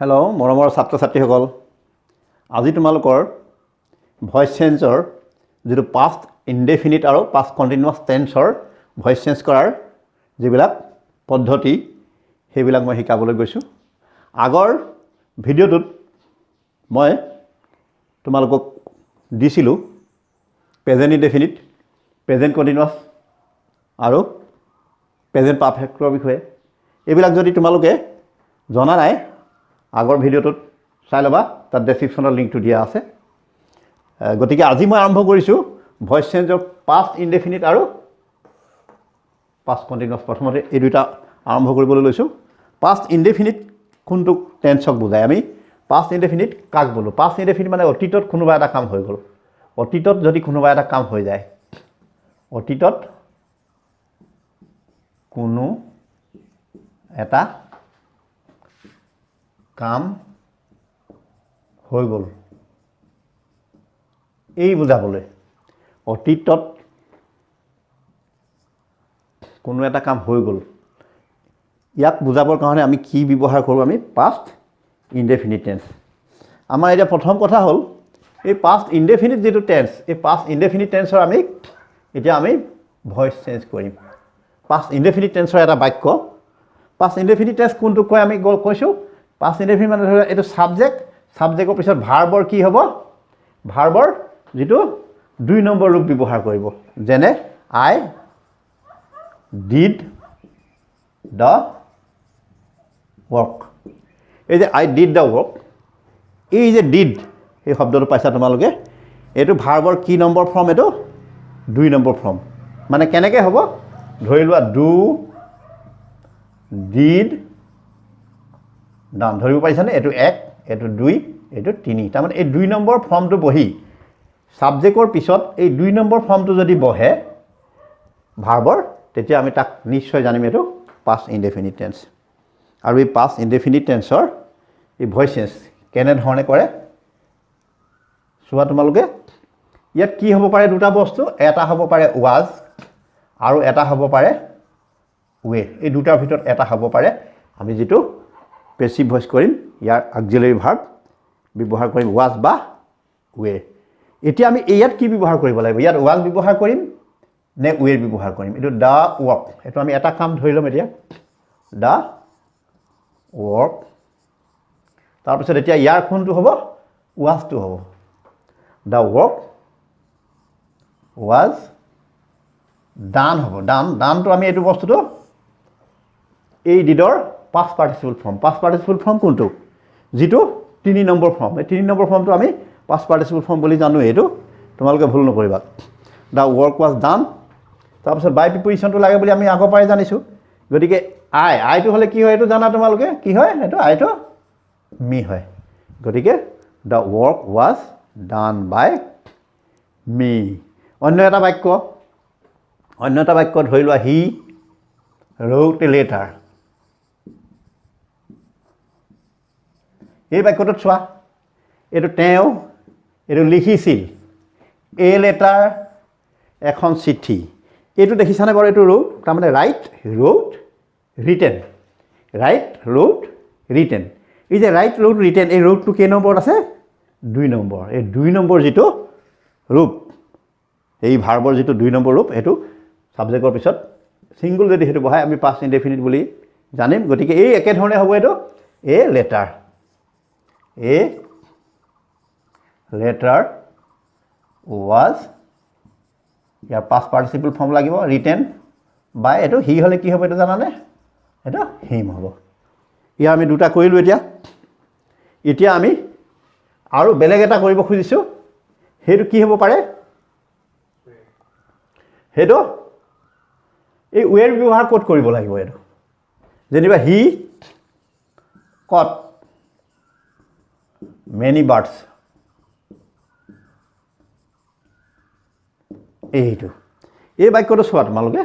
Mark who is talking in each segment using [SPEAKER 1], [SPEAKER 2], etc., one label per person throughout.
[SPEAKER 1] Hello' মৰমৰ ছাত্ৰ ছাত্ৰীসকল, আজি তোমালোকৰ ভইচ চেঞ্জৰ যিটো পাষ্ট ইনডেফিনিট আৰু পাষ্ট কণ্টিনিউৱাছ টেন্সৰ ভইচ চেঞ্জ কৰাৰ যিবিলাক পদ্ধতি সেইবিলাক মই শিকাবলৈ গৈছোঁ। আগৰ ভিডিঅ'টোত মই তোমালোকক দিছিলোঁ প্ৰেজেণ্ট ইনডেফিনিট, প্ৰেজেণ্ট কণ্টিনিউৱাছ আৰু প্ৰেজেণ্ট পাৰফেক্টৰ বিষয়ে। এইবিলাক যদি তোমালোকে জনা নাই আগৰ ভিডিঅ'টোত চাই ল'বা, তাত ডেছক্ৰিপশ্যনৰ লিংকটো দিয়া আছে। গতিকে আজি মই আৰম্ভ কৰিছোঁ ভইচ চেঞ্জৰ পাষ্ট ইনডেফিনিট আৰু পাষ্ট কণ্টিনিউৱাছ। প্ৰথমতে এই দুটা আৰম্ভ কৰিবলৈ লৈছোঁ। পাষ্ট ইনডেফিনিট কোনটো টেন্সক বুজায়? আমি পাষ্ট ইনডেফিনিট কাক বোলো? পাষ্ট ইনডেফিনিট মানে অতীতত কোনোবা এটা কাম হৈ গ'ল। অতীতত যদি কোনোবা এটা কাম হৈ যায়, অতীতত কোনো এটা কাম হৈ গ'ল, এই বুজাবলৈ অতীতত কোনো এটা কাম হৈ গ'ল, ইয়াক বুজাবৰ কাৰণে আমি কি ব্যৱহাৰ কৰোঁ? আমি পাষ্ট ইনডেফিনিট টেন্স। আমাৰ এতিয়া প্ৰথম কথা হ'ল এই পাষ্ট ইনডেফিনিট যিটো টেন্স, এই পাষ্ট ইনডেফিনিট টেন্সৰ এতিয়া আমি ভইচ চেঞ্জ কৰিম। পাষ্ট ইনডেফিনিট টেন্সৰ এটা বাক্য, পাষ্ট ইনডেফিনিট টেন্স কোনটো কয় আমি কৈছোঁ। পাষ্ট ইনডেফিনিট মানে ধৰি লওক এইটো ছাবজেক্ট, ছাবজেক্টৰ পিছত ভাৰ্বৰ কি হ'ব? ভাৰ্বৰ যিটো 2 নম্বৰ ৰূপ ব্যৱহাৰ কৰিব, যেনে আই ডিড দ্য ৱৰ্ক। এই যে আই ডিড দ্য ৱৰ্ক, এই যে ডিড এই শব্দটো পাইছা তোমালোকে, এইটো ভাৰ্বৰ কি নম্বৰ ফৰ্ম? এইটো 2 নম্বৰ ফৰ্ম। মানে কেনেকৈ হ'ব? ধৰি লোৱা ডু, ডিড, ডান। ধৰিব পাৰিছানে? এইটো 1, এইটো 2, এইটো 3। তাৰমানে এই 2 নম্বৰ ফৰ্মটো বহি ছাবজেক্টৰ পিছত এই 2 নম্বৰ ফৰ্মটো যদি বহে ভাৰ্বৰ, তেতিয়া আমি তাক নিশ্চয় জানিম এইটো পাষ্ট ইনডেফিনিট টেন্স। আৰু এই পাষ্ট ইনডেফিনিট টেন্সৰ এই ভইচ চেঞ্জ কেনেধৰণে কৰে চোৱা তোমালোকে। ইয়াত কি হ'ব পাৰে? দুটা বস্তু, এটা হ'ব পাৰে ৱাজ আৰু এটা হ'ব পাৰে ৱে। এই দুটাৰ ভিতৰত এটা হ'ব পাৰে আমি যিটো পেছিভ ভইচ কৰিম, ইয়াৰ অক্সিলাৰী ভাৰ্ব ব্যৱহাৰ কৰিম ৱাজ বা ৱে। এতিয়া আমি ইয়াত কি ব্যৱহাৰ কৰিব লাগিব? ইয়াত ৱাজ ব্যৱহাৰ কৰিম নে ৱেৰ ব্যৱহাৰ কৰিম? এইটো দ্য ৱৰ্ক, এইটো আমি এটা কাম ধৰি ল'ম এতিয়া, দ্য ৱৰ্ক। তাৰপিছত এতিয়া ইয়াৰ কোনটো হ'ব? ৱাজটো হ'ব। দ্য ৱৰ্ক ৱাজ ডান হ'ব। ডানটো আমি এইটো বস্তুটো এই ডিডৰ past participle form. Past participle form কোনটো? যিটো 3 নম্বৰ ফৰ্ম। এই 3 নম্বৰ ফৰ্মটো আমি পাষ্ট পাৰ্টিচিপল ফৰ্ম বুলি জানো, এইটো তোমালোকে ভুল নকৰিবা। দ্য ৱৰ্ক ৱাজ ডান। তাৰপিছত বাই প্ৰিপজিশ্যনটো লাগে বুলি আমি আগৰ পৰাই জানিছোঁ। গতিকে আইটো হ'লে কি হয় এইটো জানা তোমালোকে? কি হয় এইটো? আইটো মি হয়। গতিকে the work was done by me. অন্য এটা বাক্য ধৰি লোৱা হি ৰোট এ লেটাৰ। এই বাক্যটোত চোৱা, এইটো তেওঁ এইটো লিখিছিল, এ লেটাৰ এখন চিঠি। এইটো দেখিছানে বাৰু? এইটো ৰোট, তাৰমানে right, root, written. Right, root, written. এই যে ৰাইট, ৰোট, ৰিটেন, এই ৰোটটো কেই নম্বৰত আছে? 2 নম্বৰ। এই 2 নম্বৰ যিটো ৰূপ, এই ভাৰ্বৰ যিটো 2 নম্বৰ ৰূপ, সেইটো ছাবজেক্টৰ পিছত ছিংগুল যদি সেইটো বহাই আমি পাষ্ট ইনডেফিনিট বুলি জানিম। গতিকে এই একেধৰণে হ'ব এইটো A letter. A letter was, ইয়াৰ পাষ্ট পাৰ্টিচিপল ফৰ্ম লাগিব, ৰিটেন বাই, এইটো হি হ'লে কি হ'ব এইটো জানানে? এইটো হিম হ'ব। ইয়াৰ আমি দুটা কৰিলোঁ। এতিয়া আমি আৰু বেলেগ এটা কৰিব খুজিছোঁ। সেইটো কি হ'ব পাৰে? সেইটো এই ৱেৰ ব্যৱহাৰ ক'ত কৰিব লাগিব? এইটো যেনিবা হি কট মেনি বাৰ্ডছ, এইটো এই বাক্যটো চোৱা তোমালোকে।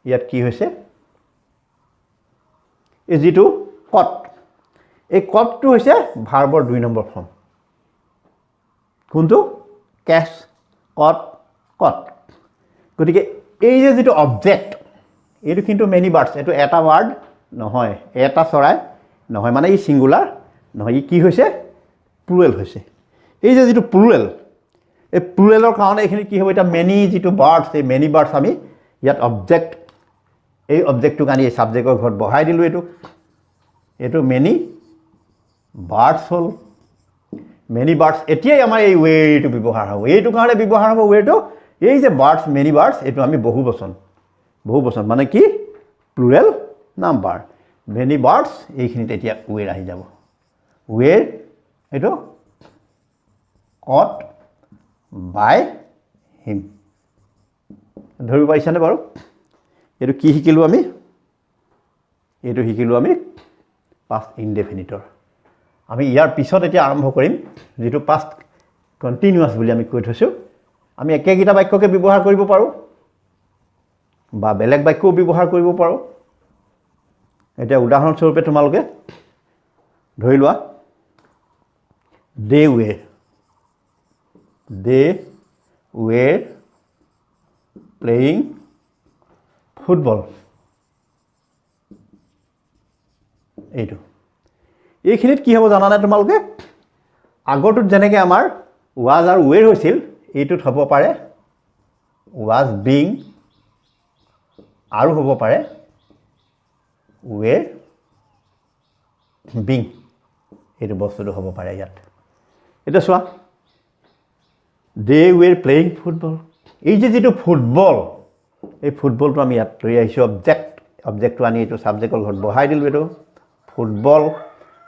[SPEAKER 1] ইয়াত কি হৈছে? এই যিটো কট, এই কটটো হৈছে ভাৰ্বৰ 2 নম্বৰ ফৰ্ম। কোনটো? কেচ, কট, কট। গতিকে এই যে যিটো অবজেক্ট, এইটো কিন্তু মেনি বাৰ্ডছ, এইটো এটা ৱাৰ্ড নহয়, এটা চৰাই, নহয় মানে ই ছিংগুলাৰ নহয়, ই কি হৈছে প্লুৰেল হৈছে। এই যে যিটো প্লুৰেল, এই প্লুৰেলৰ কাৰণে এইখিনি কি হ'ব, এতিয়া মেনি যিটো বাৰ্ডছ, এই মেনি বাৰ্ডছ আমি ইয়াত অবজেক্ট, এই অবজেক্টটোক আনি এই ছাবজেক্টৰ ঘৰত বহাই দিলোঁ। এইটো মেনি বাৰ্ডছ হ'ল, মেনি বাৰ্ডছ। এতিয়াই আমাৰ এই ৱেটো ব্যৱহাৰ হ'ব, এইটো কাৰণে ব্যৱহাৰ হ'ব ৱেটো। এই যে বাৰ্ডছ, মেনি বাৰ্ডছ, এইটো আমি বহু বচন মানে কি প্লুৰেল নাম্বাৰ। মেনি বাৰ্ডছ, এইখিনিত এতিয়া ৱেৰ আহি যাব। ৱেৰ এইটো কট বাই হিম। ধৰিব পাৰিছানে বাৰু? এইটো কি শিকিলোঁ আমি? এইটো শিকিলোঁ আমি পাষ্ট ইনডেফিনিটৰ। আমি ইয়াৰ পিছত এতিয়া আৰম্ভ কৰিম যিটো পাষ্ট কণ্টিনিউৱাছ বুলি আমি কৈ থৈছোঁ। আমি একেকেইটা বাক্যকে ব্যৱহাৰ কৰিব পাৰোঁ বা বেলেগ বাক্যও ব্যৱহাৰ কৰিব পাৰোঁ। এতিয়া উদাহৰণস্বৰূপে তোমালোকে ধৰি লোৱা দে ৱেৰ প্লেয়িং ফুটবল। এইখিনিত কি হ'ব জানানে তোমালোকে? আগৰটোত যেনেকৈ আমাৰ ৱাজ আৰু ৱেৰ হৈছিল, এইটোত হ'ব পাৰে ৱাজ বিং আৰু হ'ব পাৰে ৱেৰ বিং। এইটো বস্তুটো হ'ব পাৰে ইয়াত। এতিয়া চোৱা, দে ৱেৰ প্লেয়িং ফুটবল। এই যে যিটো ফুটবল, এই ফুটবলটো আমি ইয়াত লৈ আহিছোঁ অবজেক্টটো আনি এইটো ছাবজেক্টৰ ঘৰত বহাই দিলোঁ। এইটো ফুটবল।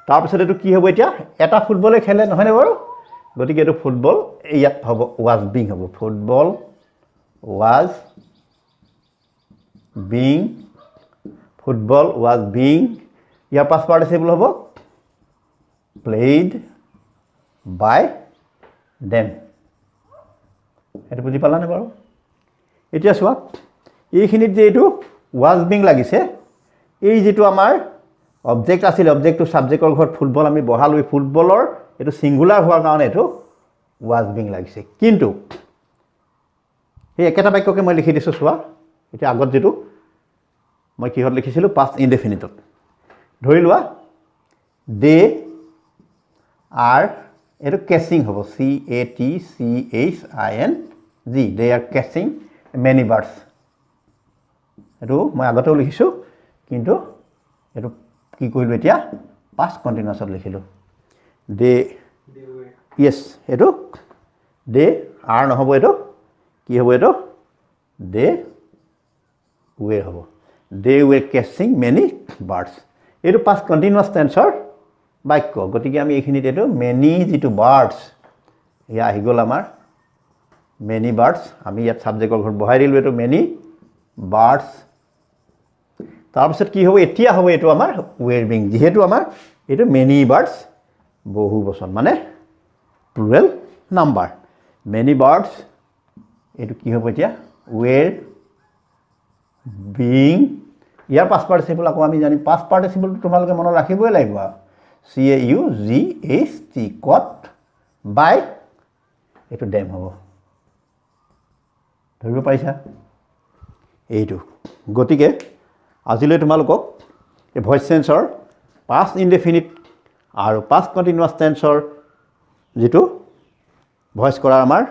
[SPEAKER 1] তাৰপিছত এইটো কি হ'ব এতিয়া? এটা ফুটবলে খেলে নহয়নে বাৰু? গতিকে এইটো ফুটবল ইয়াত হ'ব ৱাজ বিং হ'ব। Football was being, football was being. ইয়াৰ পাষ্ট পাৰ্টিচিপল হ'ব প্লেইড বাই দেম। সেইটো বুজি পালানে বাৰু? এতিয়া চোৱা, এইখিনিত যে এইটো ৱাজ বিং লাগিছে, এই যিটো আমাৰ অবজেক্ট আছিল, অবজেক্টটো ছাবজেক্টৰ ঘৰত ফুটবল আমি বহালোঁ। এই ফুটবলৰ এইটো ছিংগুলাৰ হোৱাৰ কাৰণে এইটো ৱাজ বিং লাগিছে। কিন্তু সেই একেটা বাক্যকে মই লিখি দিছোঁ। চোৱা, এতিয়া আগত যিটো মই কিহত লিখিছিলোঁ? পাষ্ট ইনডেফিনিটত। ধৰি লোৱা দে আৰ, এইটো কেচিং হ'ব, CATCHING। দে আৰ কেচিং মেনি বাৰ্ডছ। এইটো মই আগতেও লিখিছোঁ, কিন্তু এইটো কি কৰিলোঁ এতিয়া? পাষ্ট কণ্টিনিউৱাছত লিখিলোঁ। দে য়েছ, এইটো দে আৰ নহ'ব, এইটো কি হ'ব? এইটো দে ৱেৰ হ'ব। দে ৱেৰ কেচিং মেনি বাৰ্ডছ। এইটো পাষ্ট কণ্টিনিউৱাছ টেন্সৰ বাক্য। গতিকে আমি এইখিনিত এইটো মেনি যিটো বাৰ্ডছ, এয়া আহি গ'ল আমাৰ মেনি বাৰ্ডছ। আমি ইয়াত ছাবজেক্টৰ ঘৰত বহাই দিলোঁ এইটো মেনি বাৰ্ডছ। তাৰপিছত কি হ'ব? এতিয়া হ'ব এইটো আমাৰ ৱেৰ বিং। যিহেতু আমাৰ এইটো মেনি বাৰ্ডছ বহু বচন মানে প্লুৰেল নাম্বাৰ। মেনি বাৰ্ডছ, এইটো কি হ'ব এতিয়া? ৱেৰ বিং। ইয়াৰ পাষ্ট পাৰ্টিচিপল আকৌ আমি জানিম। পাষ্ট পাৰ্টিচিপলটো তোমালোকে মনত ৰাখিবই লাগিব। CAUGHT, কট বাই এইটো ডেম হ'ব। ধৰিব পাৰিছা এইটো? গতিকে আজিলৈ তোমালোকক এই ভইচ চেঞ্চৰ পাষ্ট ইনডেফিনিট আৰু পাষ্ট কণ্টিনিউৱাছ টেন্সৰ যিটো ভইচ কৰাৰ আমাৰ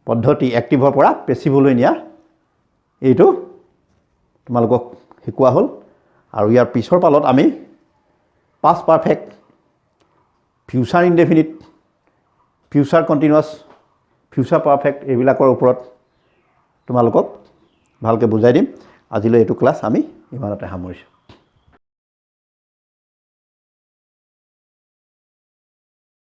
[SPEAKER 1] পদ্ধতি, এক্টিভৰ পৰা পেছিভলৈ নিয়া, এইটো তোমালোকক শিকোৱা হ'ল। আৰু ইয়াৰ পিছৰ পালত আমি past perfect, future indefinite, future continuous, future perfect এইবিলাকৰ ওপৰত তোমালোকক ভালকৈ বুজাই দিম। আজিলৈ এইটো ক্লাছ আমি ইমানতে সামৰিছোঁ।